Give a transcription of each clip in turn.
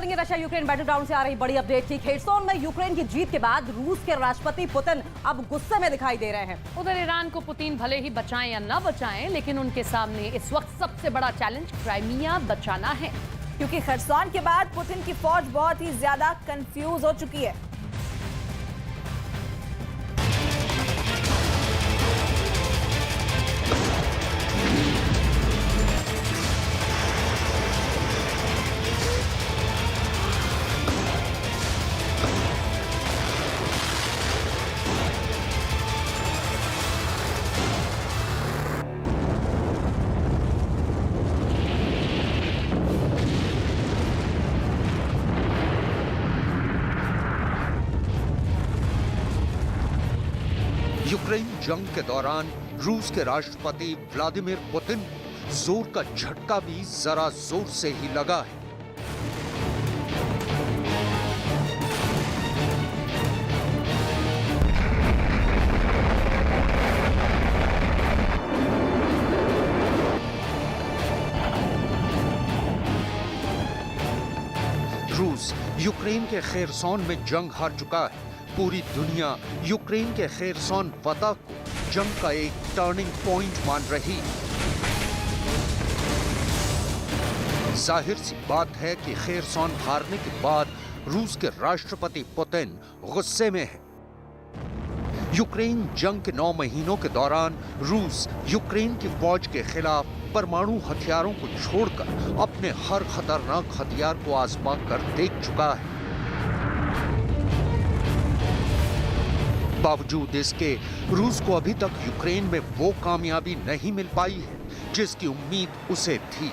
करेंगे Russia Ukraine battle ground से आ रही बड़ी अपडेट की। खेरसोन में यूक्रेन की जीत के बाद रूस के राष्ट्रपति पुतिन अब गुस्से में दिखाई दे रहे हैं। उधर ईरान को पुतिन भले ही बचाएं या ना बचाएं, लेकिन उनके सामने इस वक्त सबसे बड़ा चैलेंज क्राइमिया बचाना है, क्योंकि खेरसोन के बाद पुतिन की फौज बहुत ही ज्यादा कंफ्यूज हो चुकी है। यूक्रेन जंग के दौरान रूस के राष्ट्रपति व्लादिमीर पुतिन को जोर का झटका भी जरा जोर से ही लगा है। रूस यूक्रेन के खेरसोन में जंग हार चुका है। पूरी दुनिया यूक्रेन के खेरसोन फतह को जंग का एक टर्निंग पॉइंट मान रही। जाहिर सी बात है कि खेरसोन हारने के बाद रूस के राष्ट्रपति पुतिन गुस्से में है। यूक्रेन जंग के 9 महीनों के दौरान रूस यूक्रेन की फौज के खिलाफ परमाणु हथियारों को छोड़कर अपने हर खतरनाक हथियार को आजमा कर देख चुका है। बावजूद इसके रूस को अभी तक यूक्रेन में वो कामयाबी नहीं मिल पाई है जिसकी उम्मीद उसे थी।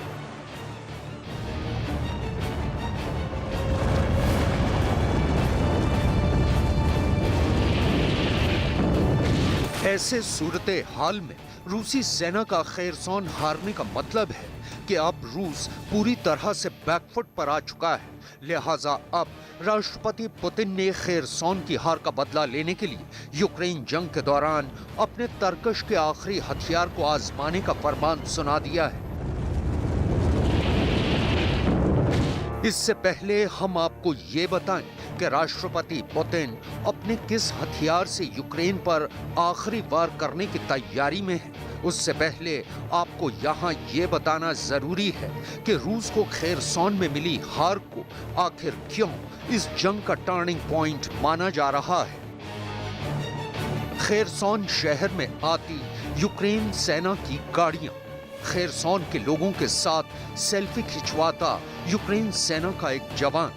ऐसे सूरते हाल में रूसी सेना का खेरसोन हारने का मतलब है कि अब रूस पूरी तरह से बैकफुट पर आ चुका है। लिहाजा अब राष्ट्रपति पुतिन ने खेरसोन की हार का बदला लेने के लिए यूक्रेन जंग के दौरान अपने तरकश के आखिरी हथियार को आजमाने का फरमान सुना दिया है। इससे पहले हम आपको ये बताएं कि राष्ट्रपति पुतिन अपने किस हथियार से यूक्रेन पर आखिरी वार करने की तैयारी में है। उससे पहले आपको यहाँ ये बताना जरूरी है कि रूस को खेरसोन में मिली हार को आखिर क्यों इस जंग का टर्निंग पॉइंट माना जा रहा है। खेरसोन शहर में आती यूक्रेन सेना की गाड़ियां, खेरसोन के लोगों के साथ सेल्फी खिंचवाता यूक्रेन सेना का एक जवान,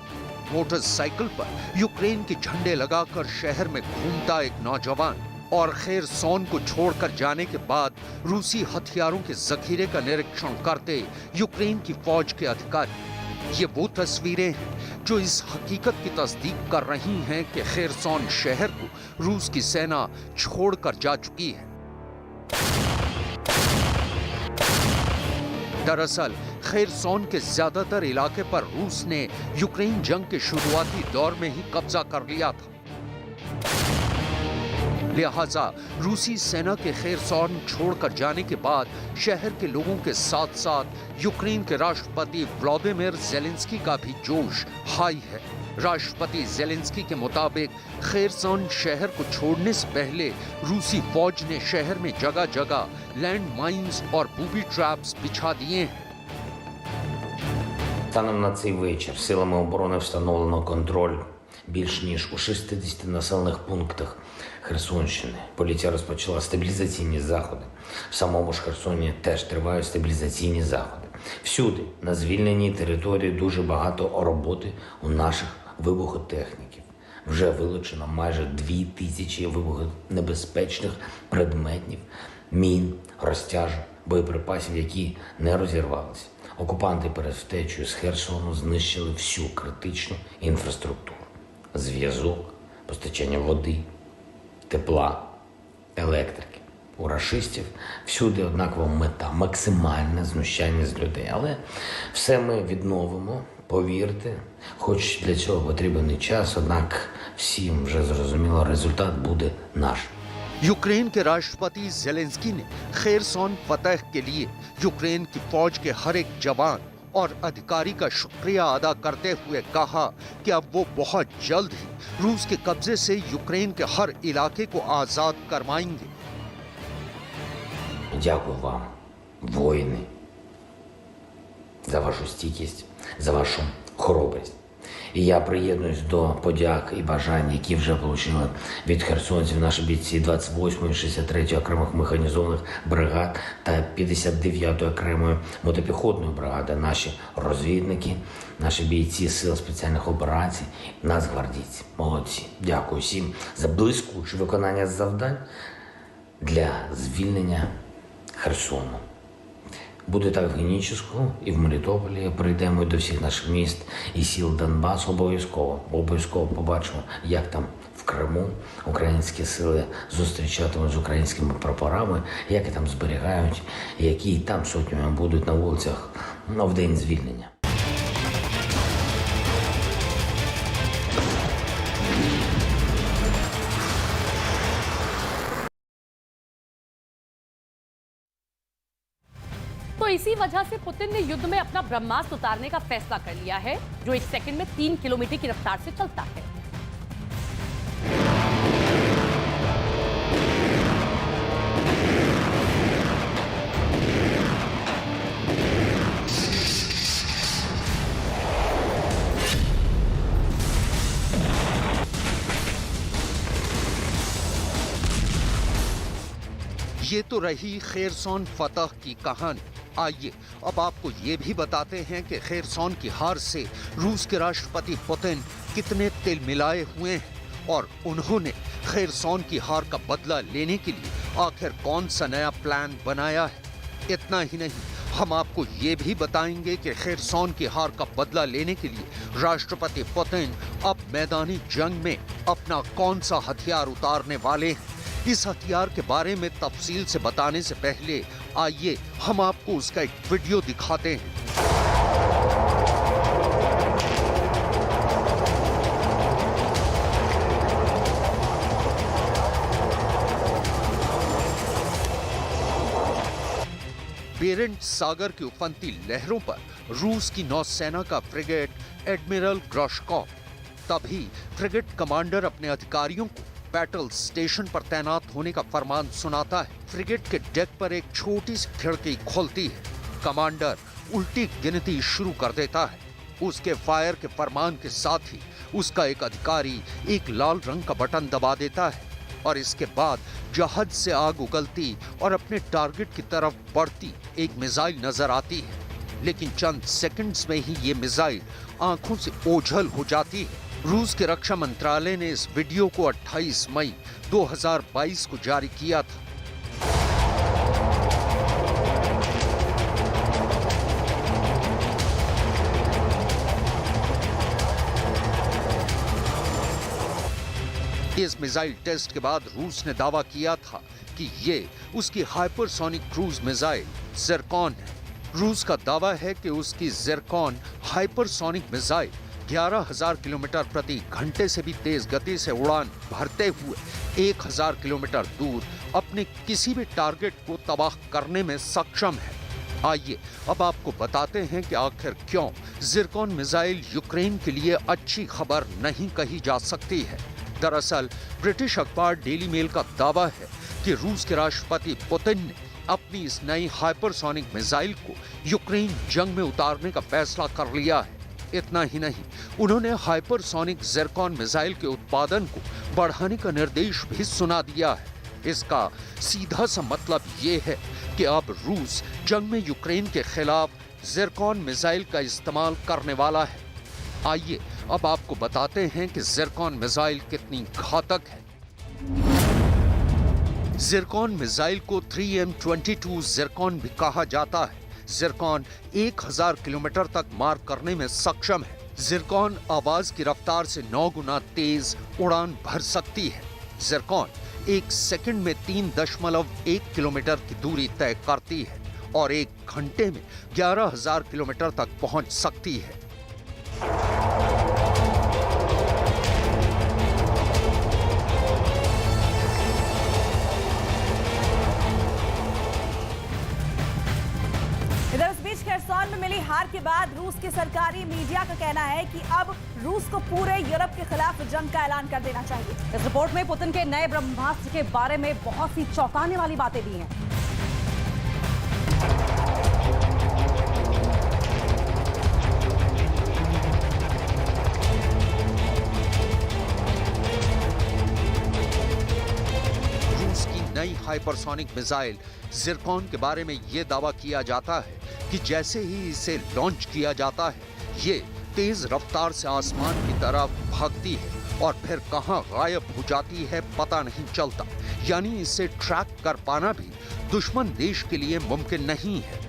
मोटरसाइकिल पर यूक्रेन के झंडे लगाकर शहर में घूमता एक नौजवान और खेरसोन को छोड़कर जाने के बाद रूसी हथियारों के जखीरे का निरीक्षण करते यूक्रेन की फौज के अधिकारी। ये वो तस्वीरें हैं जो इस हकीकत की तस्दीक कर रही हैं कि खेरसोन शहर को रूस की सेना छोड़कर जा चुकी है। दरअसल खेरसोन के ज्यादातर इलाके पर रूस ने यूक्रेन जंग के शुरुआती दौर में ही कब्जा कर लिया था। लिहाजा रूसी सेना के खेरसोन छोड़कर जाने के बाद शहर के लोगों के साथ साथ यूक्रेन के राष्ट्रपति व्लादिमीर ज़ेलेंस्की का भी जोश हाई है। राष्ट्रपति ज़ेलेंस्की के मुताबिक खेरसोन शहर को छोड़ने से पहले रूसी फौज ने शहर में जगह जगह लैंड माइन्स और बूबी ट्रैप्स बिछा दिए हैं। Станом на цей вечір силами оборони встановлено контроль більш ніж у 60 населених пунктах Херсонщини. Поліція розпочала стабілізаційні заходи. В самому ж Херсоні теж тривають стабілізаційні заходи. Всюди, на звільненій території, дуже багато роботи у наших вибухотехніків. Вже вилучено майже 2000 вибухонебезпечних предметів, мін, розтяжок, боєприпасів, які не розірвалися. Окупанти перед втечею з Херсону знищили всю критичну інфраструктуру. Зв'язок, постачання води, тепла, електрики. У рашистів всюди однакова мета – максимальне знущання з людей. Але все ми відновимо, повірте, хоч для цього потрібен і час, однак всім вже зрозуміло, результат буде наш. यूक्रेन के राष्ट्रपति ज़ेलेंस्की ने खेरसोन फतह के लिए यूक्रेन की फौज के हर एक जवान और अधिकारी का शुक्रिया अदा करते हुए कहा कि अब वो बहुत जल्द ही रूस के कब्जे से यूक्रेन के हर इलाके को आजाद करवाएंगे। Дякую вам, воїни, за вашу стійкість, за вашу хоробрість. І я приєднуюсь до подяк і бажань, які вже отримали від херсонців наші бійці 28-ї, 63-ї окремих механізованих бригад та 59-ї окремої мотопіхотної бригади, наші розвідники, наші бійці Сил спеціальних операцій, нацгвардійці. Молодці. Дякую всім за блискуче виконання завдань для звільнення Херсону. Буде так в Генічеську і в Мелітополі. Прийдемо до всіх наших міст і сіл Донбасу обов'язково побачимо, як там в Криму українські сили зустрічатимуть з українськими прапорами, як і там зберігають, які там сотнями будуть на вулицях в день звільнення. तो इसी वजह से पुतिन ने युद्ध में अपना ब्रह्मास्त्र उतारने का फैसला कर लिया है, जो एक सेकंड में 3 किलोमीटर की रफ्तार से चलता है। ये तो रही खेरसौन फतह की कहानी। आइए अब आपको ये भी बताते हैं कि खेरसौन की हार से रूस के राष्ट्रपति पुतिन कितने तिल मिलाए हुए हैं और उन्होंने खेरसौन की हार का बदला लेने के लिए आखिर कौन सा नया प्लान बनाया है। इतना ही नहीं, हम आपको ये भी बताएंगे कि खेरसौन की हार का बदला लेने के लिए राष्ट्रपति पुतिन अब मैदानी जंग में अपना कौन सा हथियार उतारने वाले हैं। इस हथियार के बारे में तफसील से बताने से पहले आइए हम आपको उसका एक वीडियो दिखाते हैं। बेरेंट सागर की उफनती लहरों पर रूस की नौसेना का फ्रिगेट एडमिरल ग्रोशकॉव। तभी फ्रिगेट कमांडर अपने अधिकारियों को बैटल स्टेशन पर तैनात होने का फरमान सुनाता है। फ्रिगेट के डेक पर एक छोटी सी खिड़की खुलती है। कमांडर उल्टी गिनती शुरू कर देता है। उसके फायर के फरमान के साथ ही उसका एक अधिकारी एक लाल रंग का बटन दबा देता है और इसके बाद जहाज से आग उगलती और अपने टारगेट की तरफ बढ़ती एक मिसाइल नजर आती है। लेकिन चंद सेकंड्स में ही ये मिसाइल आंखों से ओझल हो जाती है। रूस के रक्षा मंत्रालय ने इस वीडियो को 28 मई 2022 को जारी किया था। इस मिसाइल टेस्ट के बाद रूस ने दावा किया था कि ये उसकी हाइपरसोनिक क्रूज मिसाइल ज़िरकॉन है। रूस का दावा है कि उसकी ज़िरकॉन हाइपरसोनिक मिसाइल 11,000 किलोमीटर प्रति घंटे से भी तेज गति से उड़ान भरते हुए 1,000 किलोमीटर दूर अपने किसी भी टारगेट को तबाह करने में सक्षम है। आइए अब आपको बताते हैं कि आखिर क्यों ज़िरकॉन मिसाइल यूक्रेन के लिए अच्छी खबर नहीं कही जा सकती है। दरअसल ब्रिटिश अखबार डेली मेल का दावा है कि रूस के राष्ट्रपति पुतिन ने अपनी इस नई हाइपरसोनिक मिसाइल को यूक्रेन जंग में उतारने का फैसला कर लिया है। इतना ही नहीं, उन्होंने हाइपरसोनिक ज़िरकॉन मिसाइल के उत्पादन को बढ़ाने का निर्देश भी सुना दिया है। इसका सीधा सा मतलब ये है कि अब रूस जंग में यूक्रेन के खिलाफ ज़िरकॉन मिसाइल का इस्तेमाल करने वाला है। आइए अब आपको बताते हैं कि ज़िरकॉन मिसाइल कितनी घातक है। ज़िरकॉन मिसाइल को 3M22 ज़िरकॉन भी कहा जाता है। ज़िरकॉन 1,000 किलोमीटर तक मार करने में सक्षम है। ज़िरकॉन आवाज की रफ्तार से 9 गुना तेज उड़ान भर सकती है। ज़िरकॉन एक सेकंड में 3.1 किलोमीटर की दूरी तय करती है और एक घंटे में 11,000 किलोमीटर तक पहुंच सकती है। इधर इस बीच खैरसौन खरसोन में मिली हार के बाद रूस के सरकारी मीडिया का कहना है कि अब रूस को पूरे यूरोप के खिलाफ जंग का ऐलान कर देना चाहिए। इस रिपोर्ट में पुतिन के नए ब्रह्मास्त्र के बारे में बहुत सी चौंकाने वाली बातें दी हैं। नई हाइपरसोनिक मिसाइल जिरकॉन के बारे में यह दावा किया जाता है कि जैसे ही इसे लॉन्च किया जाता है, ये तेज रफ्तार से आसमान की तरफ भागती है और फिर कहां गायब हो जाती है पता नहीं चलता। यानी इसे ट्रैक कर पाना भी दुश्मन देश के लिए मुमकिन नहीं है।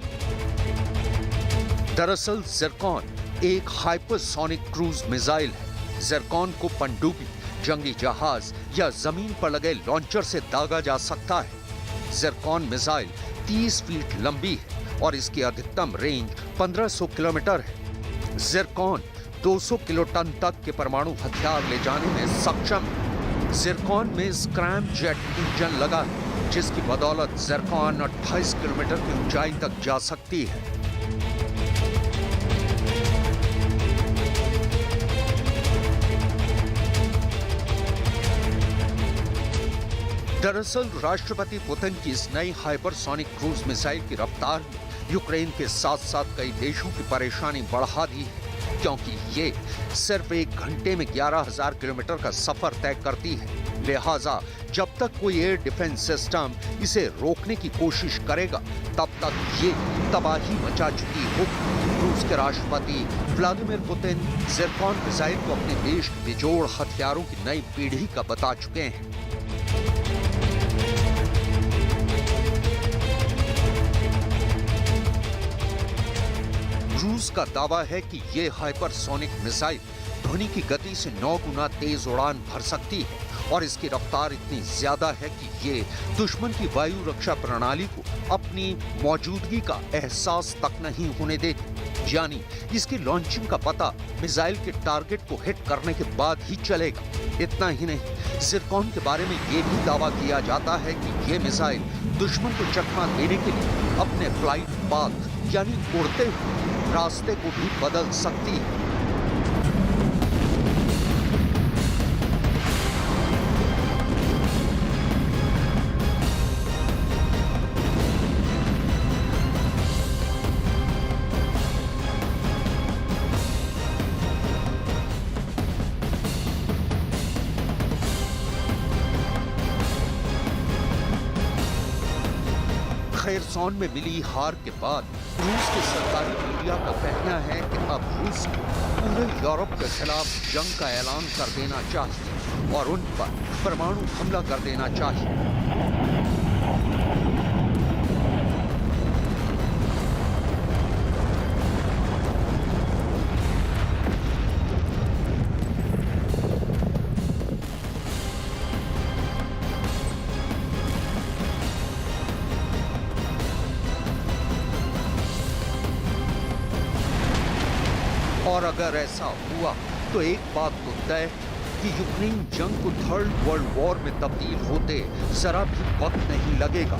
दरअसल जिरकॉन एक हाइपरसोनिक क्रूज मिसाइल है। जिरकॉन को पनडुब्बी, जंगी जहाज या जमीन पर लगे लॉन्चर से दागा जा सकता है। जिरकॉन मिसाइल 30 फीट लंबी है और इसकी अधिकतम रेंज 1500 किलोमीटर है। जिरकॉन 200 किलोटन तक के परमाणु हथियार ले जाने में सक्षम है। जिरकॉन में स्क्रैम जेट इंजन लगा है, जिसकी बदौलत जिरकॉन 28 किलोमीटर की ऊंचाई तक जा सकती है। दरअसल राष्ट्रपति पुतिन की इस नई हाइपरसोनिक क्रूज मिसाइल की रफ्तार ने यूक्रेन के साथ साथ कई देशों की परेशानी बढ़ा दी है, क्योंकि ये सिर्फ एक घंटे में 11,000 किलोमीटर का सफर तय करती है। लिहाजा जब तक कोई एयर डिफेंस सिस्टम इसे रोकने की कोशिश करेगा, तब तक ये तबाही मचा चुकी होगी। रूस के राष्ट्रपति व्लादिमीर पुतिन जिरकॉन मिसाइल को अपने देश के बेजोड़ हथियारों की नई पीढ़ी का बता चुके हैं। रूस का दावा है कि ये हाइपरसोनिक मिसाइल ध्वनि की गति से 9 गुना तेज उड़ान भर सकती है और इसकी रफ्तार इतनी ज्यादा है कि ये दुश्मन की वायु रक्षा प्रणाली को अपनी मौजूदगी का एहसास तक नहीं होने देती। यानी इसकी लॉन्चिंग का पता मिसाइल के टारगेट को हिट करने के बाद ही चलेगा। इतना ही नहीं, जिरकॉन के बारे में ये भी दावा किया जाता है कि ये मिसाइल दुश्मन को चकमा देने के लिए अपने फ्लाइट पाथ यानी उड़ते हुए रास्ते को भी बदल सकती है। खेरसोन में मिली हार के बाद रूस के सरकारी मीडिया का कहना है कि अब रूस पूरे यूरोप के खिलाफ जंग का ऐलान कर देना चाहिए और उन पर परमाणु हमला कर देना चाहिए। और अगर ऐसा हुआ तो एक बात तो तय कि यूक्रेन जंग को थर्ड वर्ल्ड वॉर में तब्दील होते जरा भी वक्त नहीं लगेगा।